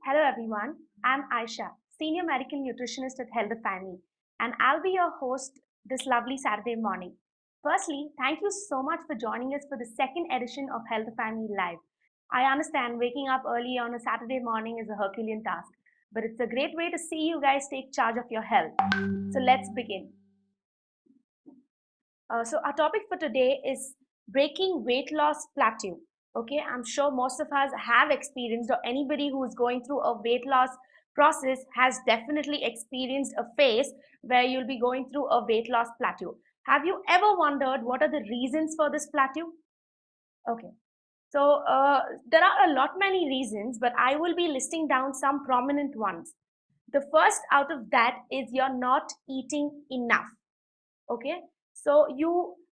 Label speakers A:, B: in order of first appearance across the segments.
A: Hello everyone, I'm Ayesha, Senior Medical Nutritionist at HealthifyMe, and I'll be your host this lovely Saturday morning. Firstly, thank you so much for joining us for the second edition of HealthifyMe Live. I understand waking up early on a Saturday morning is a Herculean task, but it's a great way to see you guys take charge of your health. So let's begin. So our topic for today is breaking weight loss plateau. Okay, I'm sure most of us have experienced, or anybody who is going through a weight loss process has definitely experienced a phase where you'll be going through a weight loss plateau. Have you ever wondered what are the reasons for this plateau? Okay, so there are a lot many reasons, but I will be listing down some prominent ones. The first out of that is you're not eating enough. Okay, so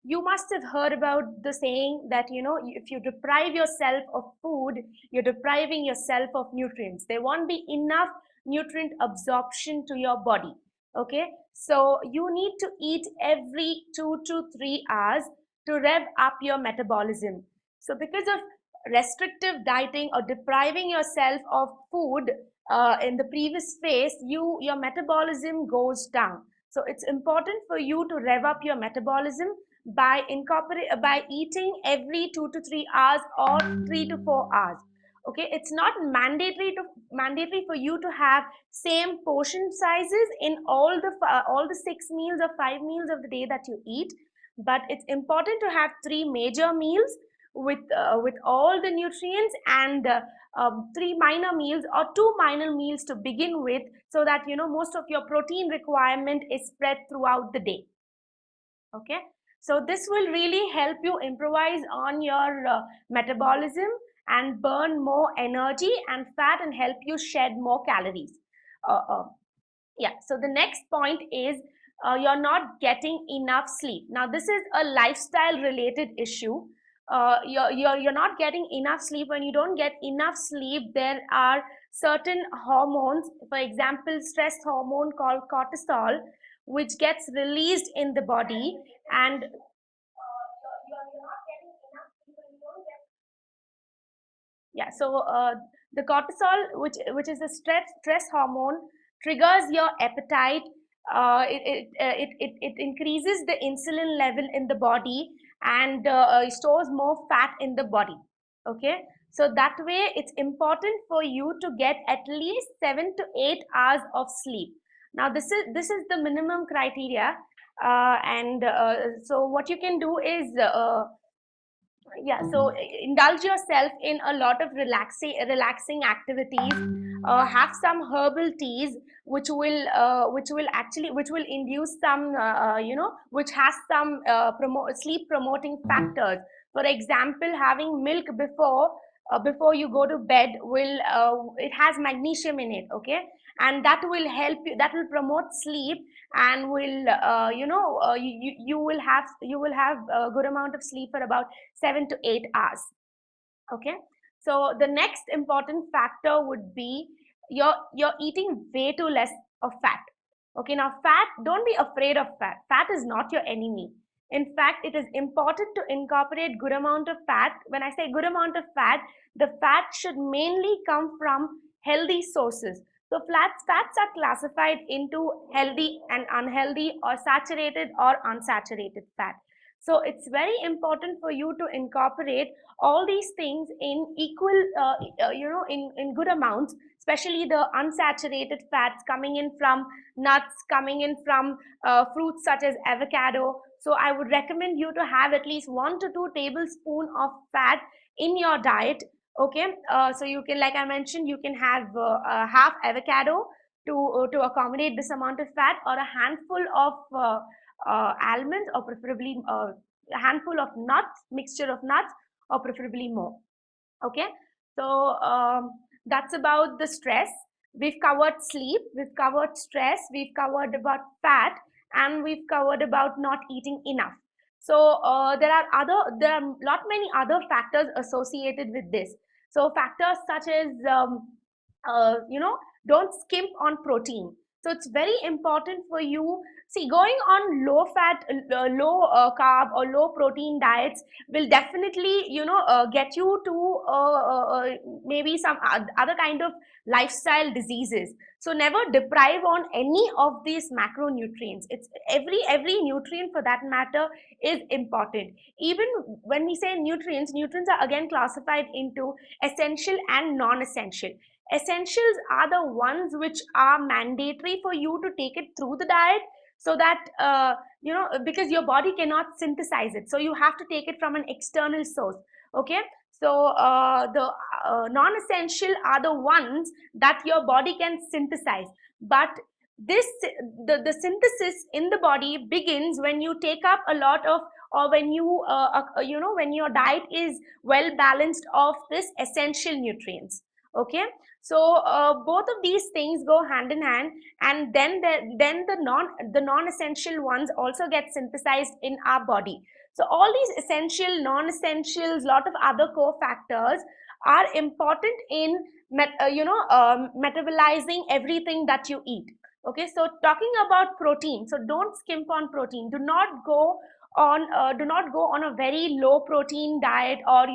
A: you must have heard about the saying that if you deprive yourself of food, you're depriving yourself of nutrients. There won't be enough nutrient absorption to your body. Okay, so you need to eat every 2 to 3 hours to rev up your metabolism. So because of restrictive dieting or depriving yourself of food in the previous phase, your metabolism goes down. So it's important for you to rev up your metabolism by eating every 2 to 3 hours or 3 to 4 hours. Okay, it's not mandatory for you to have same portion sizes in all the 6 meals or 5 meals of the day that you eat, but it's important to have 3 major meals with all the nutrients, and 3 minor meals or 2 minor meals to begin with, so that most of your protein requirement is spread throughout the day. Okay, so this will really help you improvise on your metabolism and burn more energy and fat and help you shed more calories. uh, uh, yeah, so the next point is you're not getting enough sleep. Now this is a lifestyle related issue. You're not getting enough sleep. When you don't get enough sleep, there are certain hormones, for example stress hormone called cortisol, which gets released in the body, and you're not getting enough sleep when you don't get. Yeah, so the cortisol, which is a stress hormone, triggers your appetite. It increases the insulin level in the body, and stores more fat in the body. Okay, so that way it's important for you to get at least 7 to 8 hours of sleep. Now this is the minimum criteria, and so what you can do is yeah, so indulge yourself in a lot of relaxing activities. Have some herbal teas which will induce some which has some sleep promoting factors. For example, having milk before you go to bed will it has magnesium in it. Okay, and that will help you, that will promote sleep, and will you will have a good amount of sleep for about 7 to 8 hours. Okay, so the next important factor would be you're eating way too less of fat. Okay, now fat, don't be afraid of fat. Fat is not your enemy. In fact, it is important to incorporate good amount of fat. When I say good amount of fat, the fat should mainly come from healthy sources. So fats are classified into healthy and unhealthy, or saturated or unsaturated fat. So it's very important for you to incorporate all these things in equal, in good amounts, especially the unsaturated fats coming in from nuts, coming in from fruits such as avocado. So I would recommend you to have at least 1 to 2 tablespoons of fat in your diet. Okay, so you can, like I mentioned, you can have half avocado to accommodate this amount of fat, or a handful of almonds, or preferably a handful of nuts, mixture of nuts, or preferably more. Okay, so that's about the stress. We've covered sleep, we've covered stress, we've covered about fat, and we've covered about not eating enough. So there are lot many other factors associated with this. So factors such as don't skimp on protein. So it's very important for you. See, going on low fat, low carb or low protein diets will definitely, get you to maybe some other kind of lifestyle diseases. So never deprive on any of these macronutrients. It's every nutrient for that matter is important. Even when we say nutrients are again classified into essential and non-essential. Essentials are the ones which are mandatory for you to take it through the diet, so that because your body cannot synthesize it, so you have to take it from an external source. Okay, so the non-essential are the ones that your body can synthesize. But this the synthesis in the body begins when you take up a lot of, or when when your diet is well balanced of this essential nutrients. Okay, so both of these things go hand in hand, and then the non-essential ones also get synthesized in our body. So all these essential, non-essentials, lot of other cofactors are important in metabolizing everything that you eat. Okay, so talking about protein, so don't skimp on protein. Do not go on a very low protein diet, or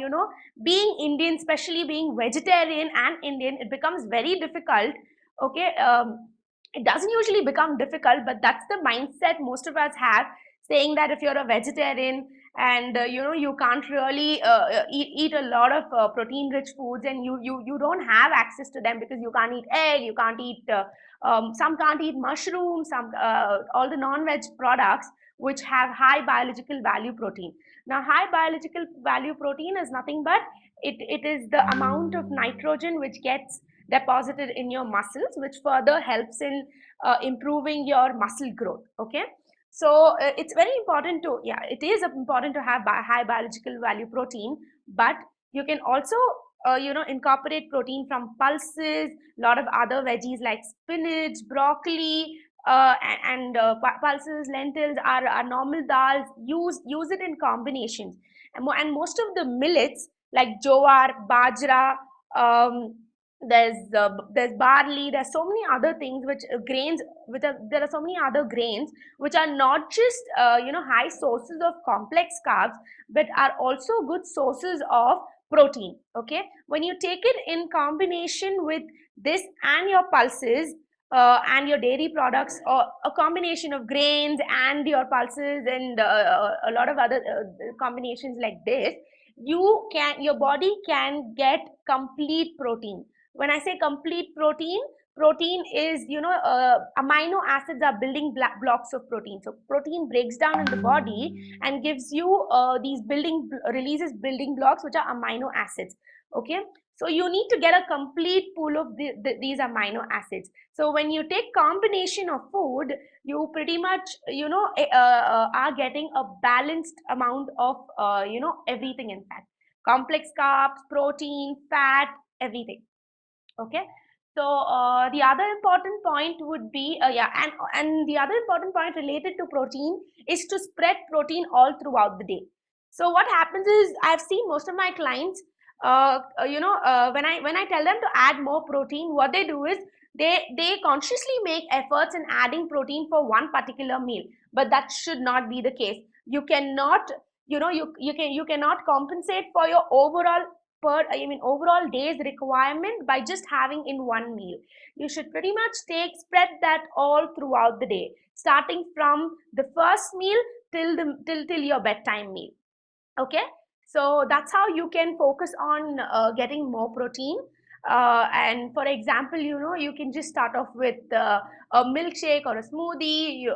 A: being Indian, especially being vegetarian and Indian, it becomes very difficult. Okay, it doesn't usually become difficult, but that's the mindset most of us have, saying that if you're a vegetarian and you can't really eat a lot of protein rich foods, and you don't have access to them because you can't eat egg, you can't eat some can't eat mushrooms, some all the non-veg products which have high biological value protein. Now, high biological value protein is nothing but it is the amount of nitrogen which gets deposited in your muscles, which further helps in improving your muscle growth. Okay, so it's very important to, yeah, it is important to have high biological value protein, but you can also incorporate protein from pulses, a lot of other veggies like spinach, broccoli, pulses, lentils, are normal dals. Use it in combinations, and most of the millets like jowar, bajra, there's barley, there's so many other things which grains, there are so many other grains which are not just high sources of complex carbs, but are also good sources of protein. Okay, when you take it in combination with this and your pulses and your dairy products, or a combination of grains and your pulses, and a lot of other combinations like this, your body can get complete protein. When I say complete protein, protein is amino acids are building blocks of protein. So protein breaks down in the body and gives you releases building blocks which are amino acids. Okay, so you need to get a complete pool of these amino acids. So when you take combination of food, you pretty much are getting a balanced amount of everything. In fact, complex carbs, protein, fat, everything. Okay, so the other important point would be and the other important point related to protein is to spread protein all throughout the day. So what happens is, I've seen most of my clients when I tell them to add more protein, what they do is they consciously make efforts in adding protein for one particular meal, but that should not be the case. You cannot you cannot compensate for your overall day's requirement by just having in one meal. You should pretty much spread that all throughout the day, starting from the first meal till your bedtime meal. Okay, so that's how you can focus on getting more protein. And for example, you can just start off with a milkshake or a smoothie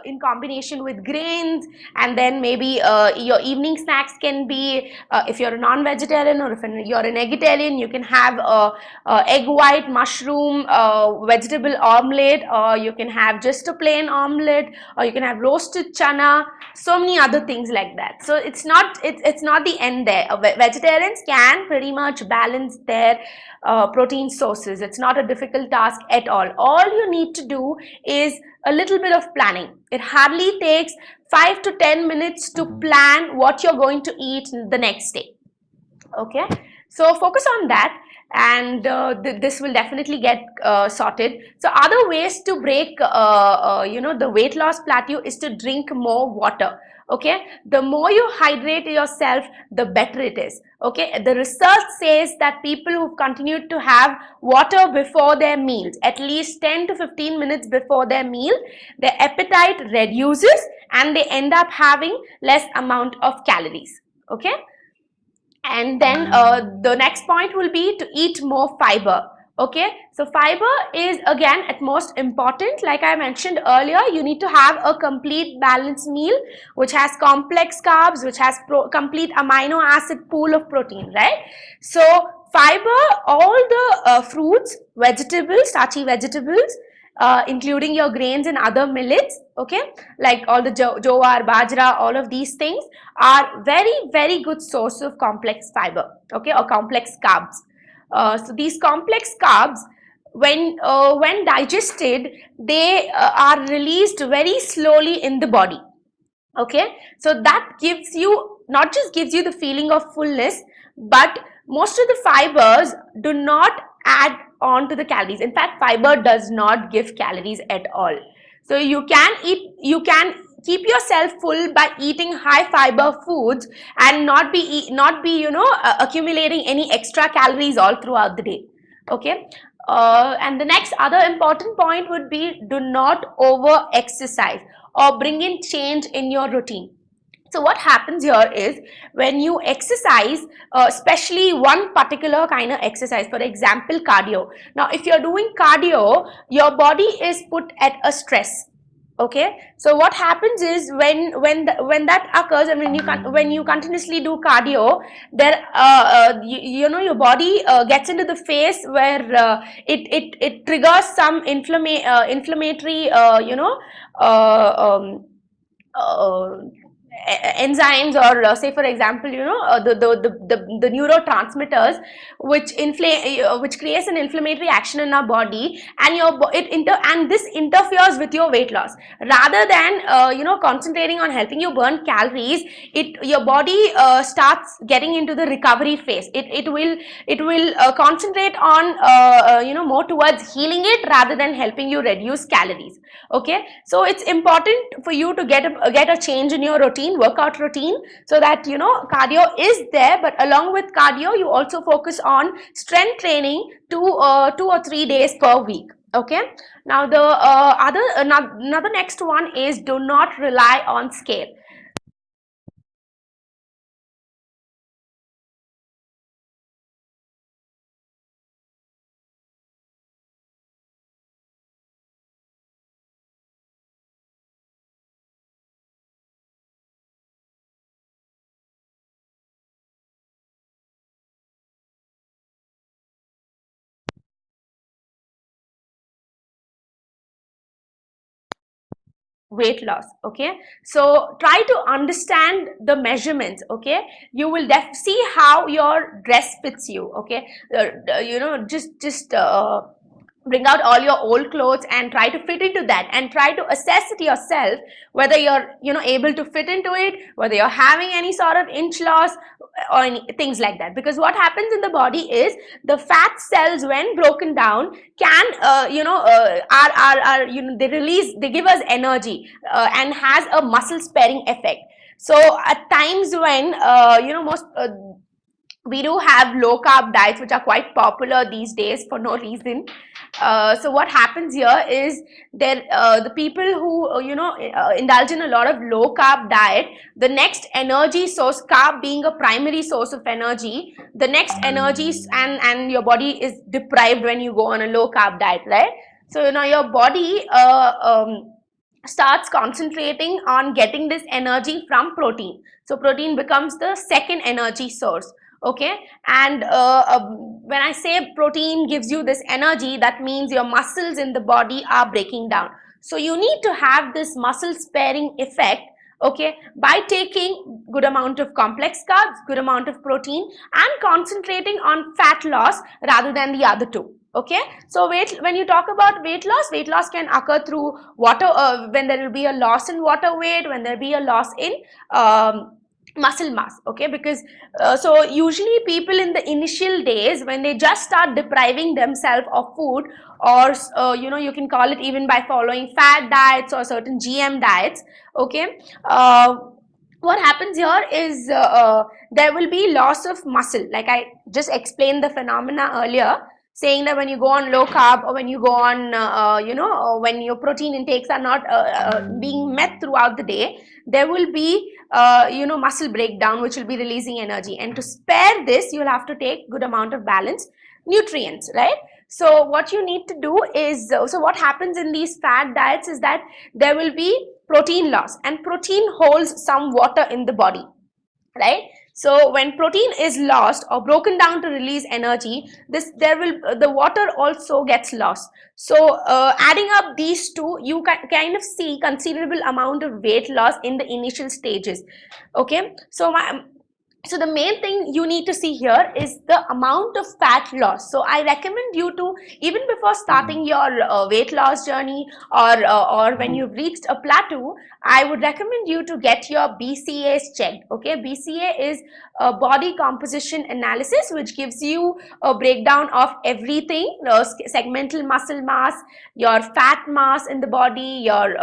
A: in combination with grains, and then maybe your evening snacks can be, if you're a non-vegetarian, or if you're an vegetarian, you can have a egg white, mushroom, vegetable omelette, or you can have just a plain omelette, or you can have roasted chana, so many other things like that. So it's not the end there. Vegetarians can pretty much balance their protein sources. It's not a difficult task at all. All you need to do is a little bit of planning. It hardly takes 5 to 10 minutes to plan what you're going to eat the next day. Okay, so focus on that. and this will definitely get sorted. So other ways to break the weight loss plateau is to drink more water. Okay, the more you hydrate yourself, the better it is. Okay, the research says that people who continued to have water before their meals, at least 10 to 15 minutes before their meal, their appetite reduces and they end up having less amount of calories. Okay, and then the next point will be to eat more fiber. Okay, so fiber is again at most important. Like I mentioned earlier, you need to have a complete balanced meal which has complex carbs, which has complete amino acid pool of protein, right? So fiber, all the fruits, vegetables, starchy vegetables, including your grains and other millets, okay, like all the jowar, bajra, all of these things are very good source of complex fiber, okay, or complex carbs. So these complex carbs, when digested, they are released very slowly in the body. Okay, so that gives you, not just gives you the feeling of fullness, but most of the fibers do not add on to the calories. In fact, fiber does not give calories at all. So you can keep yourself full by eating high fiber foods and not be accumulating any extra calories all throughout the day. Okay, and the next other important point would be, do not over exercise or bring in change in your routine. So what happens here is, when you exercise, especially one particular kind of exercise, for example cardio. Now if you're doing cardio, your body is put at a stress. Okay, so what happens is, when that occurs, and when you continuously do cardio, there your body gets into the phase where it triggers some inflammatory uh, enzymes, or say for example the neurotransmitters which creates an inflammatory action in our body, and this interferes with your weight loss. Rather than concentrating on helping you burn calories, your body starts getting into the recovery phase. It will concentrate on more towards healing it rather than helping you reduce calories. Okay, so it's important for you to get a change in your routine, workout routine, so that cardio is there, but along with cardio you also focus on strength training 2 or 3 days per week. Okay, now the another next one is, do not rely on scale. Weight loss. Okay, so try to understand the measurements. Okay, you will see how your dress fits you. Okay, just bring out all your old clothes and try to fit into that, and try to assess it yourself, whether you're able to fit into it, whether you're having any sort of inch loss or things like that. Because what happens in the body is, the fat cells, when broken down, can they give us energy and has a muscle sparing effect. So at times when most we do have low carb diets which are quite popular these days for no reason. So what happens here is, there the people who indulge in a lot of low carb diet, the next energy source, carb being a primary source of energy, the next energy, and your body is deprived when you go on a low carb diet, right? So now your body starts concentrating on getting this energy from protein. So protein becomes the second energy source. Okay, and when I say protein gives you this energy, that means your muscles in the body are breaking down. So you need to have this muscle sparing effect, okay, by taking good amount of complex carbs, good amount of protein, and concentrating on fat loss rather than the other two. Okay, so when you talk about weight loss can occur through water, when there will be a loss in water weight, when there will be a loss in muscle mass. Okay, because so usually people in the initial days, when they just start depriving themselves of food, or you can call it even by following fad diets or certain GM diets. Okay, what happens here is there will be loss of muscle, like I just explained the phenomena earlier, saying that when you go on low carb, or when you go on when your protein intakes are not being met throughout the day, there will be muscle breakdown, which will be releasing energy, and to spare this you'll have to take good amount of balanced nutrients, right? So what you need to do is, so what happens in these fad diets is that there will be protein loss, and protein holds some water in the body, right? So when protein is lost or broken down to release energy, the water also gets lost. So adding up these two, you can kind of see considerable amount of weight loss in the initial stages. Okay, so the main thing you need to see here is the amount of fat loss. So I recommend you to, even before starting your weight loss journey, or when you've reached a plateau, I would recommend you to get your BCAs checked. Okay, BCA is a body composition analysis, which gives you a breakdown of everything: segmental muscle mass, your fat mass in the body, your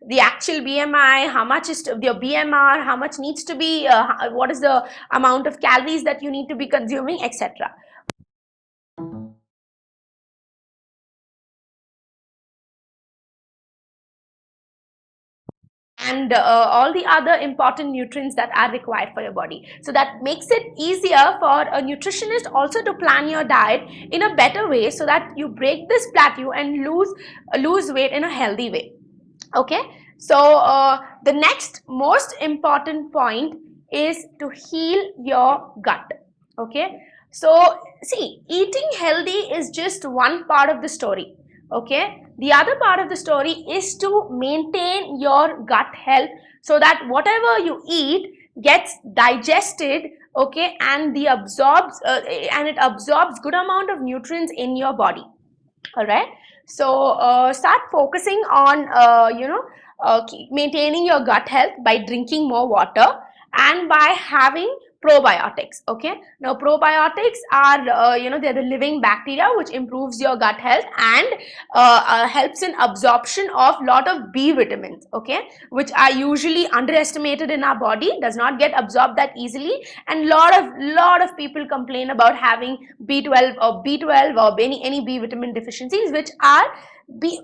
A: the actual BMI, how much is your BMR, how much needs to be, what is the amount of calories that you need to be consuming, etc. And all the other important nutrients that are required for your body. So that makes it easier for a nutritionist also to plan your diet in a better way, so that you break this plateau and lose weight in a healthy way. Okay, so the next most important point is to heal your gut. Okay, so see, eating healthy is just one part of the story. Okay, the other part of the story is to maintain your gut health, so that whatever you eat gets digested, okay, and it absorbs good amount of nutrients in your body. All right, so start focusing on maintaining your gut health by drinking more water and by having probiotics. Okay, now probiotics are they're the living bacteria which improves your gut health and helps in absorption of lot of B vitamins, okay, which are usually underestimated in our body, does not get absorbed that easily, and lot of people complain about having B12 or any B vitamin deficiencies, which are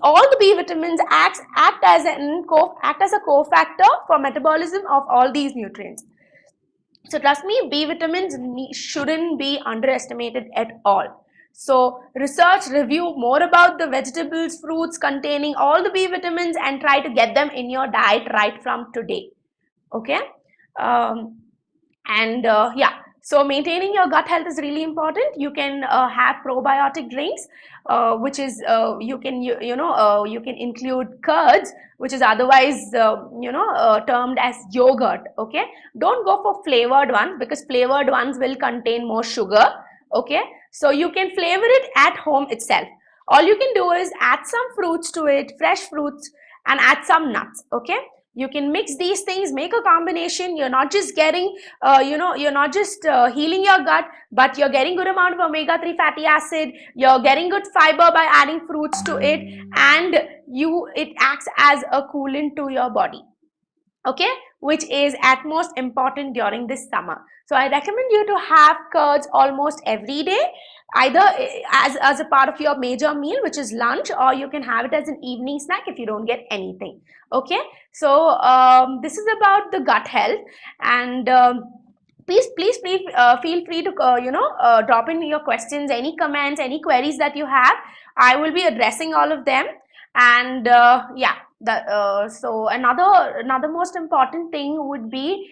A: all the B vitamins act as a cofactor for metabolism of all these nutrients. So trust me, B vitamins shouldn't be underestimated at all. So research, review more about the vegetables, fruits containing all the B vitamins, and try to get them in your diet right from today. Okay. Um, and yeah, so maintaining your gut health is really important. You can have probiotic drinks, which is you can you can include curds, which is otherwise termed as yogurt. Okay, don't go for flavored ones, because flavored ones will contain more sugar. Okay, so you can flavor it at home itself. All you can do is add some fruits to it, fresh fruits, and add some nuts. Okay, you can mix these things, make a combination. You're not just getting you're not just healing your gut, but you're getting good amount of omega-3 fatty acid, you're getting good fiber by adding fruits to it, and it acts as a coolant to your body. Okay, which is at most important during this summer. So I recommend you to have curds almost every day, either as a part of your major meal, which is lunch, or you can have it as an evening snack if you don't get anything. Okay, so this is about the gut health, and please feel free to drop in your questions, any comments, any queries that you have. I will be addressing all of them. And yeah, so another most important thing would be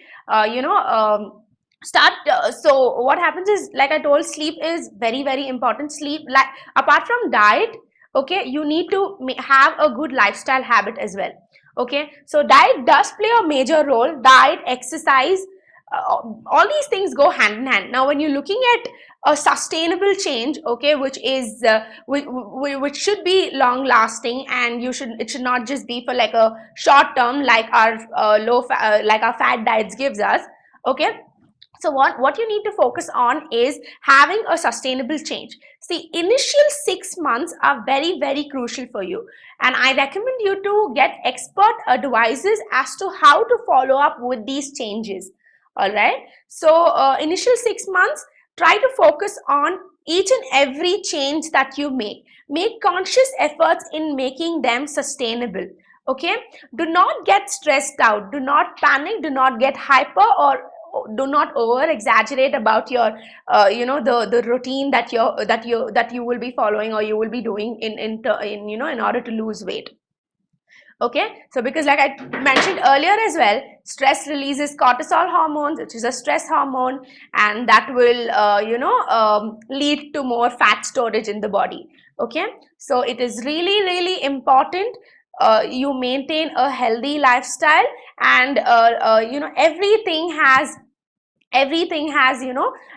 A: start so what happens is, like I told, sleep is very important. Sleep, like, apart from diet, okay, you need to have a good lifestyle habit as well. Okay, so diet does play a major role. Diet, exercise, all these things go hand in hand. Now when you're looking at a sustainable change, okay, which is which should be long lasting, and it should not just be for like a short term, like our like our fat diets gives us. Okay, so what you need to focus on is having a sustainable change. See, initial 6 months are very, very crucial for you, and I recommend you to get expert advices as to how to follow up with these changes. All right, so initial 6 months, try to focus on each and every change that you make conscious efforts in making them sustainable. Okay, do not get stressed out, do not panic, do not get hyper, or do not over exaggerate about your the routine that you will be following or you will be doing in order to lose weight. Okay, so because like I mentioned earlier as well, stress releases cortisol hormones, which is a stress hormone, and that will lead to more fat storage in the body. Okay, so it is really, really important you maintain a healthy lifestyle, and everything has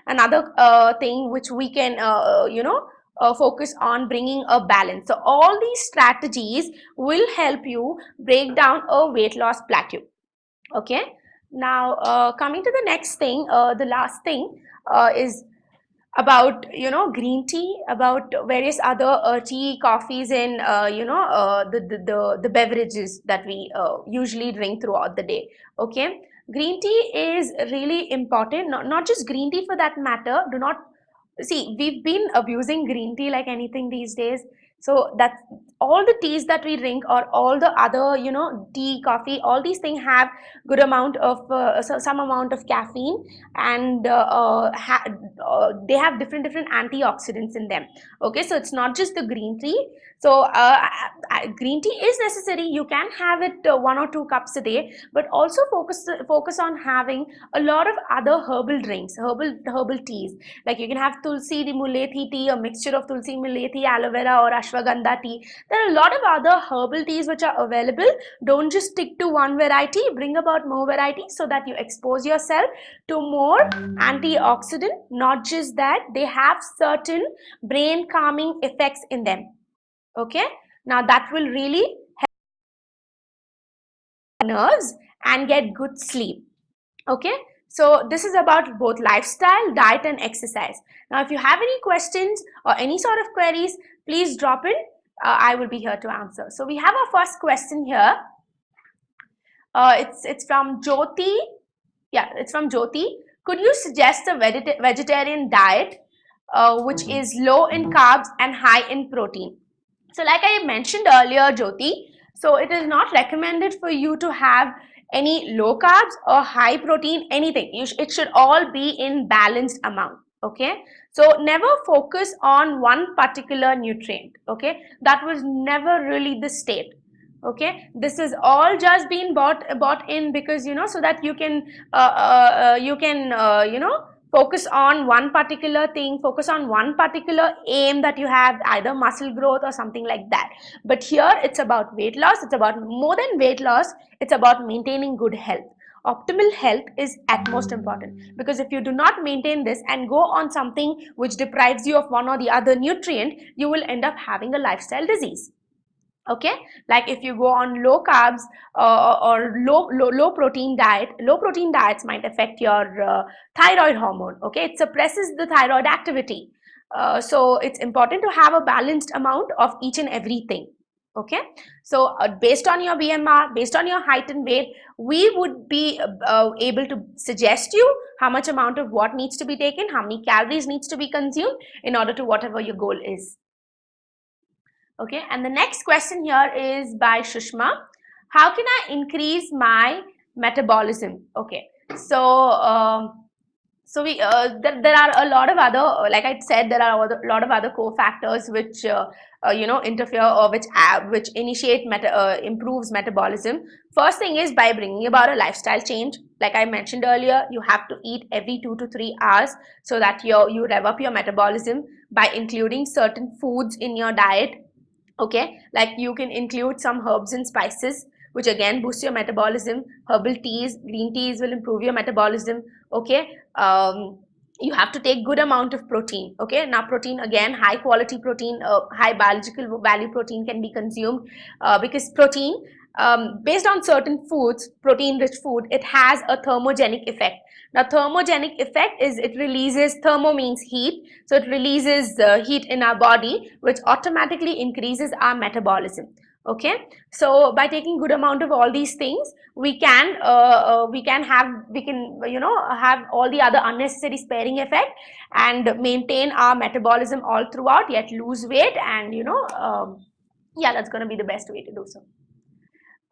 A: another thing which we can focus on bringing a balance. So all these strategies will help you break down a weight loss plateau. Okay, now coming to the next thing, the last thing is about green tea, about various other tea, coffees, and the beverages that we usually drink throughout the day. Okay, green tea is really important, not just green tea for that matter. Do not see, we've been abusing green tea like anything these days. So that all the teas that we drink, or all the other tea, coffee, all these things have good amount of some amount of caffeine, and they have different antioxidants in them. Okay, so it's not just the green tea. So green tea is necessary, you can have it 1 or 2 cups a day, but also focus on having a lot of other herbal drinks, herbal teas. Like you can have tulsi mulethi tea, a mixture of tulsi, mulethi, aloe vera, or ashwagandha tea. There are a lot of other herbal teas which are available. Don't just stick to one variety, bring about more variety so that you expose yourself to more antioxidant. Not just that, they have certain brain calming effects in them. Okay, now that will really help nerves and get good sleep. Okay, so this is about both lifestyle, diet, and exercise. Now if you have any questions or any sort of queries, please drop in. I will be here to answer. So we have our first question here. It's from Jyoti. Yeah, it's from Jyoti. Could you suggest a vegetarian diet which is low in carbs and high in protein? So like I mentioned earlier, Jyoti, so it is not recommended for you to have any low carbs or high protein, anything. It should all be in balanced amount. Okay, so never focus on one particular nutrient. Okay, that was never really the state. Okay, this is all just been bought in because so that you can focus on one particular thing, focus on one particular aim that you have, either muscle growth or something like that. But here it's about weight loss. It's about more than weight loss. It's about maintaining good health. Optimal health is at most important, because if you do not maintain this and go on something which deprives you of one or the other nutrient, you will end up having a lifestyle disease. Okay, like if you go on low carbs or low protein diet, low protein diets might affect your thyroid hormone. Okay, it suppresses the thyroid activity. So it's important to have a balanced amount of each and everything. Okay, so based on your BMR, based on your height and weight, we would be able to suggest you how much amount of what needs to be taken, how many calories needs to be consumed in order to whatever your goal is. Okay, and the next question here is by Shushma. How can I increase my metabolism? Okay, so there are a lot of other, like I said, there are a lot of other cofactors which interfere, or which initiate improves metabolism. First thing is by bringing about a lifestyle change. Like I mentioned earlier, you have to eat every 2 to 3 hours so that you rev up your metabolism by including certain foods in your diet. Okay, like you can include some herbs and spices, which again boost your metabolism. Herbal teas, green teas will improve your metabolism. Okay, you have to take good amount of protein. Okay, now protein, again, high quality protein, high biological value protein can be consumed, because protein based on certain foods, protein-rich food, it has a thermogenic effect. Now, thermogenic effect is it releases, thermo means heat, so it releases heat in our body, which automatically increases our metabolism. Okay, so by taking good amount of all these things, we can have all the other unnecessary sparing effect and maintain our metabolism all throughout, yet lose weight, and yeah, that's going to be the best way to do so.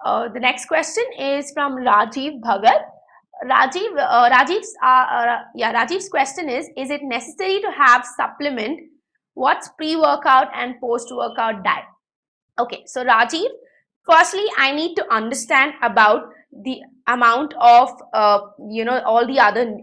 A: The next question is from Rajiv Bhagat. Rajiv's question is it necessary to have supplement? What's pre-workout and post-workout diet? Okay, so Rajiv, firstly, I need to understand about the amount of all the other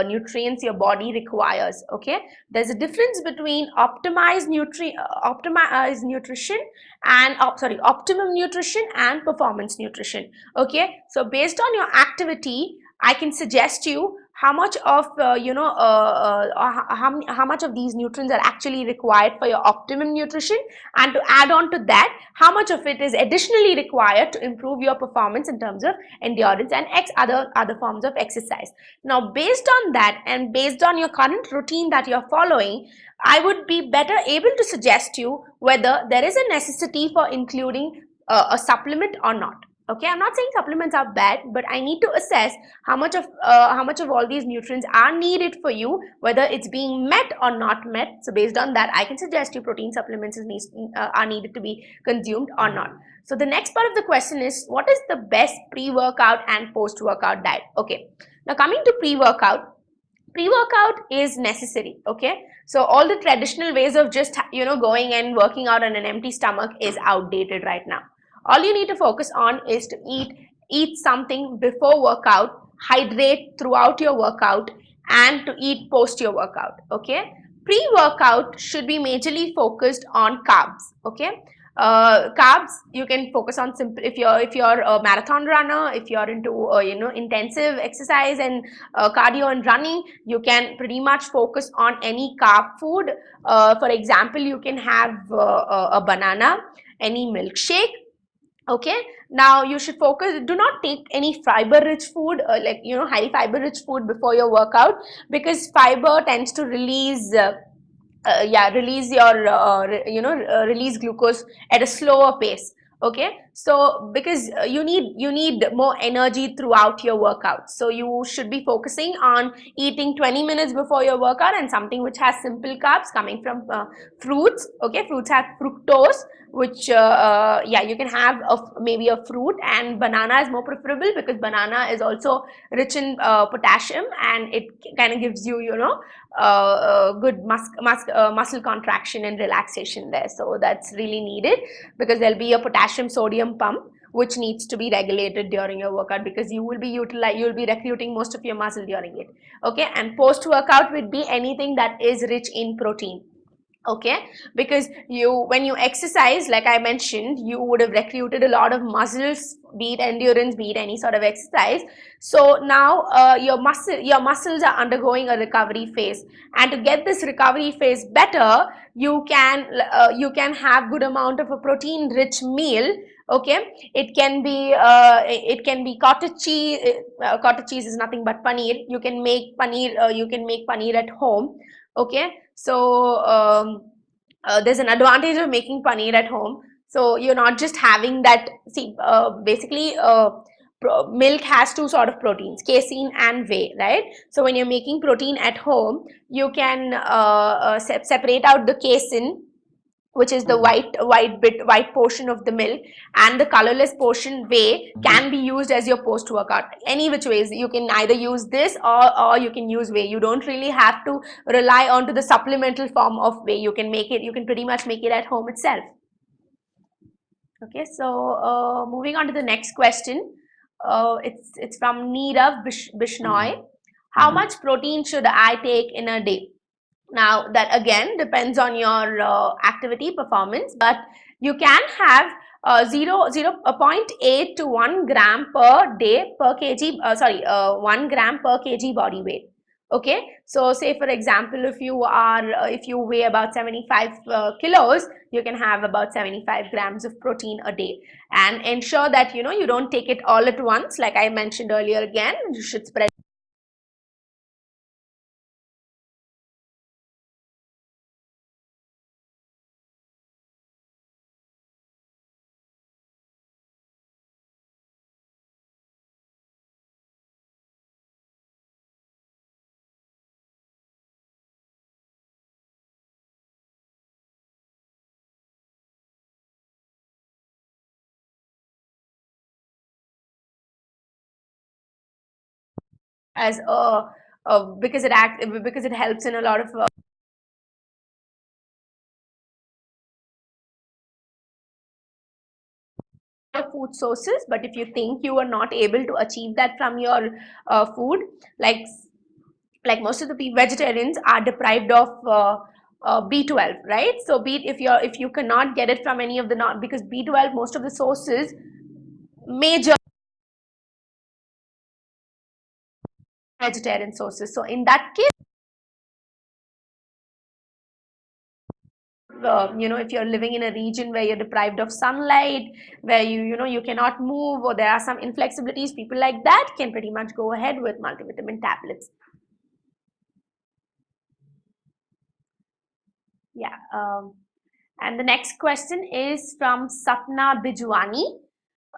A: nutrients your body requires. Okay, there's a difference between optimized nutrition and optimum nutrition and performance nutrition. Okay, so based on your activity, I can suggest you how much of how much of these nutrients are actually required for your optimum nutrition, and to add on to that, how much of it is additionally required to improve your performance in terms of endurance and other forms of exercise. Now, based on that and based on your current routine that you're following, I would be better able to suggest you whether there is a necessity for including a supplement or not. Okay, I'm not saying supplements are bad, but I need to assess how much of all these nutrients are needed for you, whether it's being met or not met. So based on that, I can suggest you protein supplements are needed to be consumed or not. So the next part of the question is, what is the best pre-workout and post-workout diet? Okay, now coming to pre-workout is necessary. Okay, so all the traditional ways of just going and working out on an empty stomach is outdated right now. All you need to focus on is to eat something before workout, hydrate throughout your workout, and to eat post your workout. Okay, pre-workout should be majorly focused on carbs. Okay, carbs you can focus on simple if you're a marathon runner, if you're into intensive exercise and cardio and running, you can pretty much focus on any carb food. For example, you can have a banana, any milkshake. Okay, now you should focus, do not take any fiber rich food, highly fiber rich food before your workout, because fiber tends to release release glucose at a slower pace. Okay, so because you need more energy throughout your workout, so you should be focusing on eating 20 minutes before your workout and something which has simple carbs coming from fruits. Okay, fruits have fructose, which you can have maybe a fruit, and banana is more preferable because banana is also rich in potassium, and it kind of gives you good muscle contraction and relaxation there. So that's really needed because there'll be a potassium sodium pump which needs to be regulated during your workout, because you will be recruiting most of your muscle during it. Okay, and post workout would be anything that is rich in protein. Okay, because when you exercise, like I mentioned, you would have recruited a lot of muscles, be it endurance, be it any sort of exercise. So now your muscles are undergoing a recovery phase, and to get this recovery phase better, you can have good amount of a protein rich meal. Okay, it can be cottage cheese. Cottage cheese is nothing but paneer. You can make paneer at home. Okay, so there's an advantage of making paneer at home. So you're not just having that. See, basically, milk has two sort of proteins, casein and whey, right? So when you're making protein at home, you can separate out the casein, which is the white portion of the milk, and the colorless portion, whey, can be used as your post workout. Any which ways, you can either use this or you can use whey. You don't really have to rely on to the supplemental form of whey. You can pretty much make it at home itself. Okay, so moving on to the next question. It's from Neerav Bishnoi. How much protein should I take in a day? Now, that again depends on your activity performance, but you can have 0.8 to 1 gram per day per kg, 1 gram per kg body weight. Okay, so say for example, if you weigh about 75 kilos, you can have about 75 grams of protein a day, and ensure that you don't take it all at once. Like I mentioned earlier, again, you should spread as because it helps in a lot of food sources. But if you think you are not able to achieve that from your food, like most of the vegetarians are deprived of B12, right? So if you cannot get it from any of the not, because B12, most of the sources, major vegetarian sources. So in that case, if you're living in a region where you're deprived of sunlight, where you cannot move, or there are some inflexibilities, people like that can pretty much go ahead with multivitamin tablets. Yeah. And the next question is from Sapna Bijwani.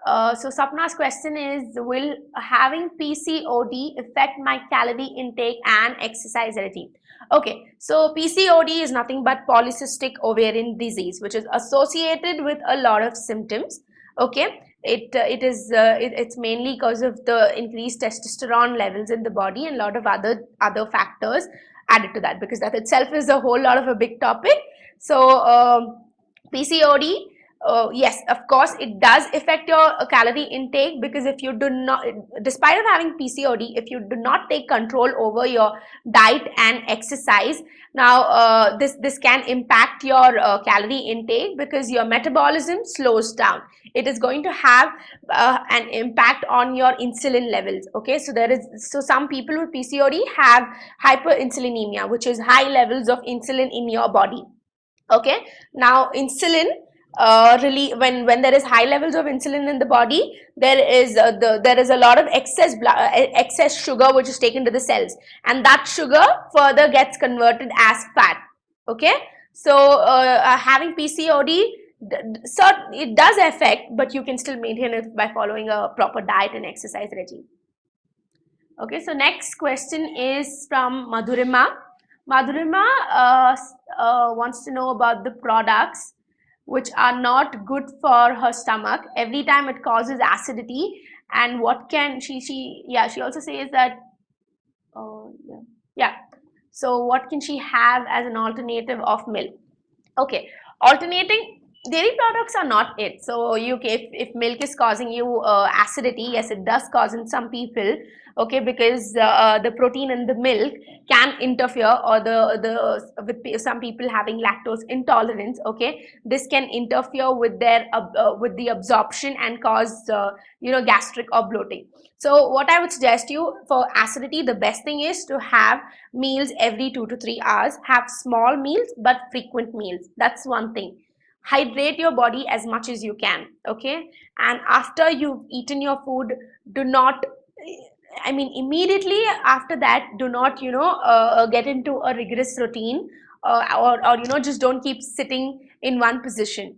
A: So Sapna's question is, will having PCOD affect my calorie intake and exercise regime? Okay, so PCOD is nothing but polycystic ovarian disease, which is associated with a lot of symptoms. Okay, it's mainly because of the increased testosterone levels in the body, and a lot of other factors added to that, because that itself is a whole lot of a big topic. So PCOD, yes, of course, it does affect your calorie intake, because if you do not, despite of having PCOD, if you do not take control over your diet and exercise, now this can impact your calorie intake, because your metabolism slows down. It is going to have an impact on your insulin levels. Okay, so some people with PCOD have hyperinsulinemia, which is high levels of insulin in your body. Okay, now insulin, really, when there is high levels of insulin in the body, there is a lot of excess sugar which is taken to the cells, and that sugar further gets converted as fat. Okay, so having PCOD, so it does affect, but you can still maintain it by following a proper diet and exercise regime. Okay, so next question is from Madhurima. Madhurima wants to know about the products which are not good for her stomach. Every time it causes acidity, and what can she also says that, yeah. Yeah. So what can she have as an alternative of milk? Okay, alternating dairy products are not it. So if milk is causing you acidity, yes, it does cause in some people. Okay, because the protein in the milk can interfere, or with some people having lactose intolerance. Okay, this can interfere with their with the absorption and cause gastric or bloating. So what I would suggest you for acidity, the best thing is to have meals every 2 to 3 hours. Have small meals but frequent meals. That's one thing. Hydrate your body as much as you can. Okay, and after you've eaten your food, do not, I mean, immediately after that, do not get into a rigorous routine, or just don't keep sitting in one position.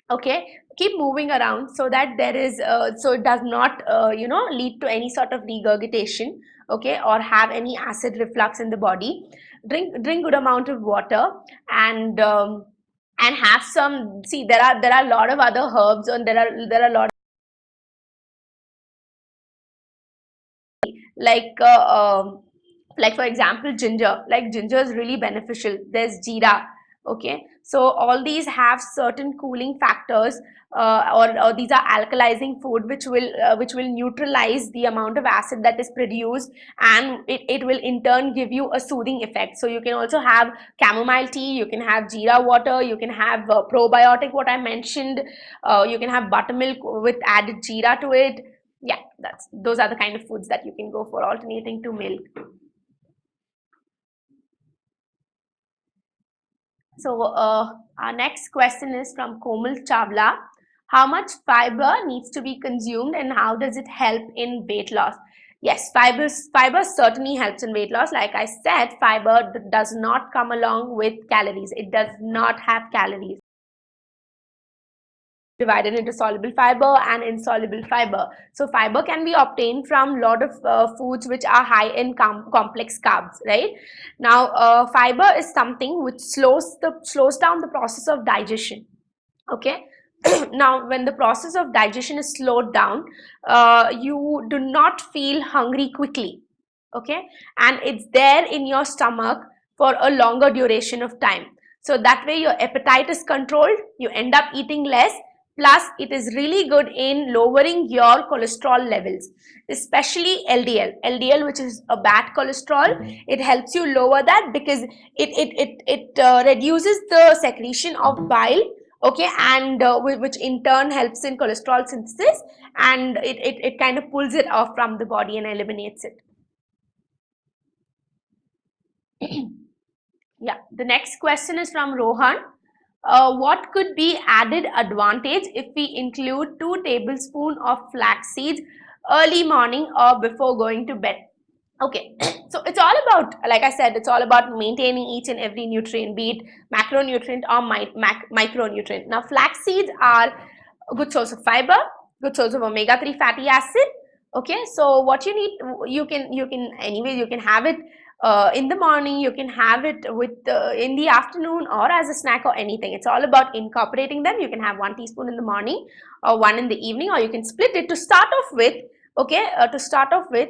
A: Okay, keep moving around, so that there is so it does not lead to any sort of regurgitation, okay, or have any acid reflux in the body. Drink good amount of water, and have some, see, there are a lot of other herbs, and there are a lot, like like for example, ginger. Like ginger is really beneficial. There's jeera. Okay, so all these have certain cooling factors, or these are alkalizing food, which will neutralize the amount of acid that is produced, and it will in turn give you a soothing effect. So you can also have chamomile tea, you can have jeera water, you can have probiotic, what I mentioned, you can have buttermilk with added jeera to it. Yeah, those are the kind of foods that you can go for alternating to milk. So our next question is from Komal Chawla. How much fiber needs to be consumed and how does it help in weight loss? Yes, fiber certainly helps in weight loss. Like I said, fiber does not come along with calories. It does not have calories. Divided into soluble fiber and insoluble fiber. So fiber can be obtained from a lot of foods which are high in complex carbs, right? Now, fiber is something which slows down the process of digestion. Okay. Now, when the process of digestion is slowed down, you do not feel hungry quickly. Okay, and it's there in your stomach for a longer duration of time. So that way your appetite is controlled, you end up eating less. Plus, it is really good in lowering your cholesterol levels, especially LDL, which is a bad cholesterol. It helps you lower that because it reduces the secretion of bile. Okay, and which in turn helps in cholesterol synthesis, and it kind of pulls it off from the body and eliminates it. Yeah, the next question is from Rohan. What could be added advantage if we include 2 tablespoons of flax seeds early morning or before going to bed? Okay, so it's all about, like I said, it's all about maintaining each and every nutrient, be it macronutrient or micronutrient. Now, flax seeds are a good source of fiber, good source of omega-3 fatty acid. Okay, so what you need, you can have it in the morning, you can have it with in the afternoon or as a snack or anything. It's all about incorporating them. You can have 1 teaspoon in the morning or 1 in the evening, or you can split it to start off with. Okay, to start off with,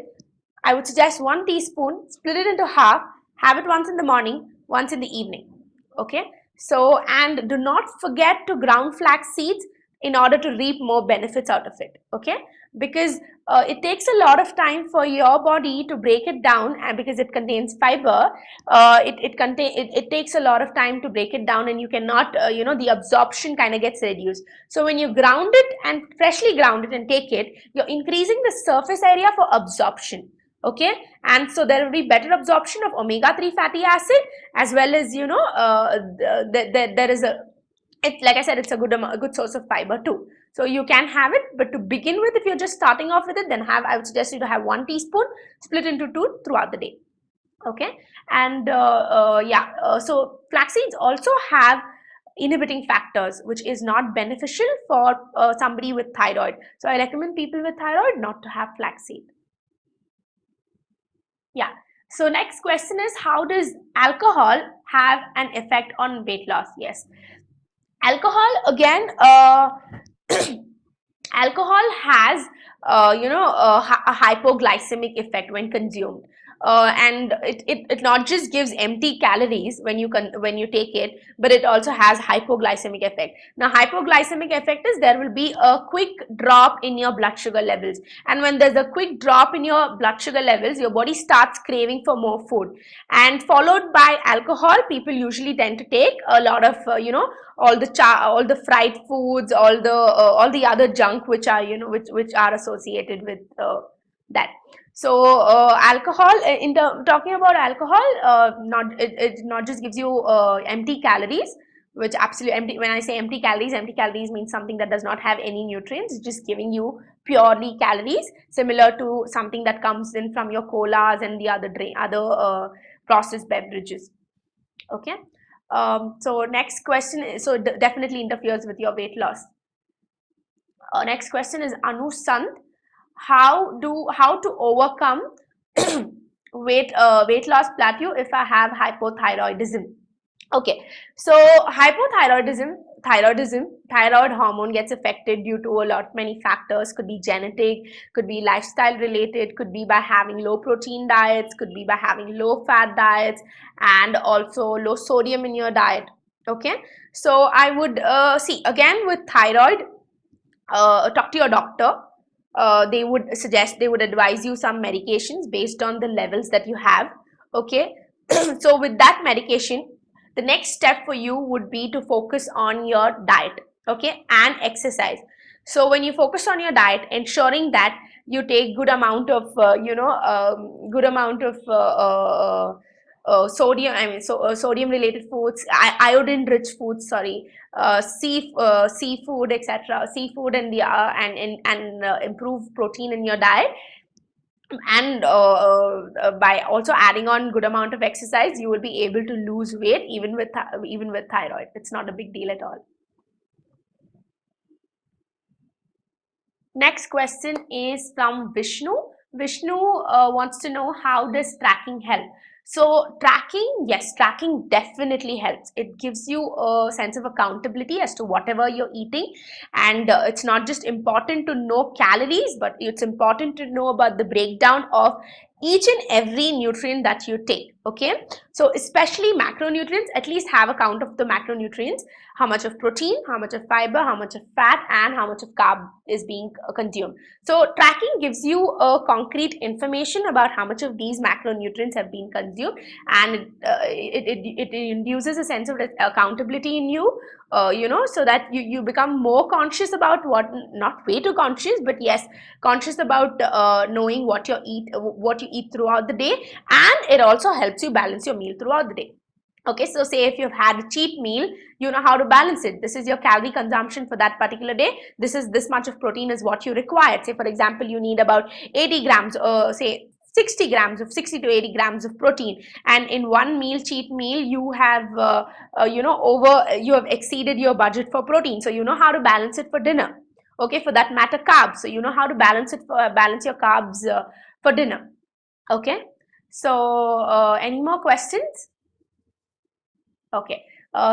A: I would suggest 1 teaspoon, split it into half, have it once in the morning, once in the evening. Okay, so and do not forget to ground flax seeds in order to reap more benefits out of it. Okay, because it takes a lot of time for your body to break it down, and because it contains fiber, it takes a lot of time to break it down, and you cannot the absorption kind of gets reduced. So when you ground it and freshly ground it and take it, you're increasing the surface area for absorption. Okay, and so there will be better absorption of omega-3 fatty acid, as well as there is a, it's like I said, it's a good source of fiber too. So you can have it, but to begin with, if you're just starting off with it, then I would suggest you to have 1 teaspoon, split into 2 throughout the day. Okay, and so flax seeds also have inhibiting factors, which is not beneficial for somebody with thyroid. So I recommend people with thyroid not to have flaxseed. Yeah. So next question is, how does alcohol have an effect on weight loss? Yes. Alcohol, again, alcohol has a hypoglycemic effect when consumed, and it not just gives empty calories when you take it, but it also has hypoglycemic effect. Now, hypoglycemic effect is there will be a quick drop in your blood sugar levels, and when there's a quick drop in your blood sugar levels, your body starts craving for more food, and followed by alcohol. People usually tend to take a lot of all the fried foods, all the other junk which are which are associated with that. So alcohol, talking about alcohol, it not just gives you empty calories, which absolutely empty. When I say empty calories means something that does not have any nutrients. It's just giving you purely calories, similar to something that comes in from your colas and the other processed beverages. Okay. So next question is, so definitely interferes with your weight loss. Next question is Anu Sant. How to overcome weight loss plateau if I have hypothyroidism? Okay, so thyroid hormone gets affected due to many factors. Could be genetic, could be lifestyle related, could be by having low protein diets, could be by having low fat diets, and also low sodium in your diet. Okay, so I would see again with thyroid, talk to your doctor. They would advise you some medications based on the levels that you have. Okay, so with that medication, the next step for you would be to focus on your diet, okay, and exercise. So when you focus on your diet, ensuring that you take good amount of sodium related foods, iodine rich foods, sorry, seafood, etc., seafood, and the improve protein in your diet. And by also adding on good amount of exercise, you will be able to lose weight even with thyroid. It's not a big deal at all. Next question is from Vishnu. Vishnu wants to know, how does tracking help? So tracking, yes, tracking definitely helps. It gives you a sense of accountability as to whatever you're eating. And it's not just important to know calories, but it's important to know about the breakdown of each and every nutrient that you take. Okay, so especially macronutrients, at least have a count of the macronutrients, how much of protein, how much of fiber, how much of fat, and how much of carb is being consumed. So tracking gives you a concrete information about how much of these macronutrients have been consumed, and it induces a sense of accountability in you, so that you become more conscious about what, not way too conscious, but yes, conscious about knowing what you eat throughout the day, and it also helps you balance your meal throughout the day. Okay, so say if you've had a cheat meal, you know how to balance it. This is your calorie consumption for that particular day. This much of protein is what you require. Say for example, you need about 80 grams, say 60 to 80 grams of protein, and in one meal, cheat meal, you have you have exceeded your budget for protein, so you know how to balance it for dinner. Okay, for that matter, carbs, so you know how to balance your carbs for dinner. Okay, so any more questions? Okay,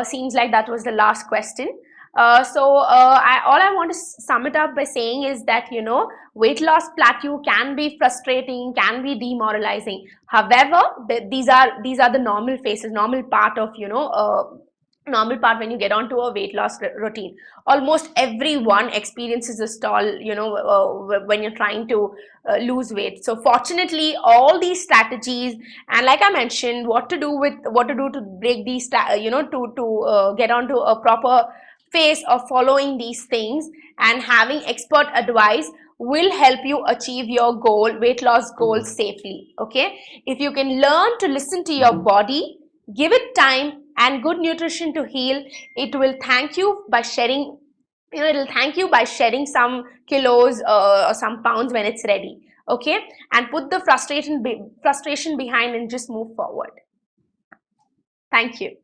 A: seems like that was the last question. All I want to sum it up by saying is that, weight loss plateau can be frustrating, can be demoralizing. However, these are the normal phases, normal part of, normal part when you get onto a weight loss routine. Almost everyone experiences a stall, when you're trying to lose weight. So fortunately, all these strategies, and like I mentioned, what to do to break these, to get onto a proper phase of following these things and having expert advice will help you achieve your weight loss goal safely. Okay, if you can learn to listen to your body, give it time and good nutrition to heal, it will thank you by shedding, it'll thank you by shedding some kilos or some pounds when it's ready. Okay, and put the frustration behind and just move forward. Thank you.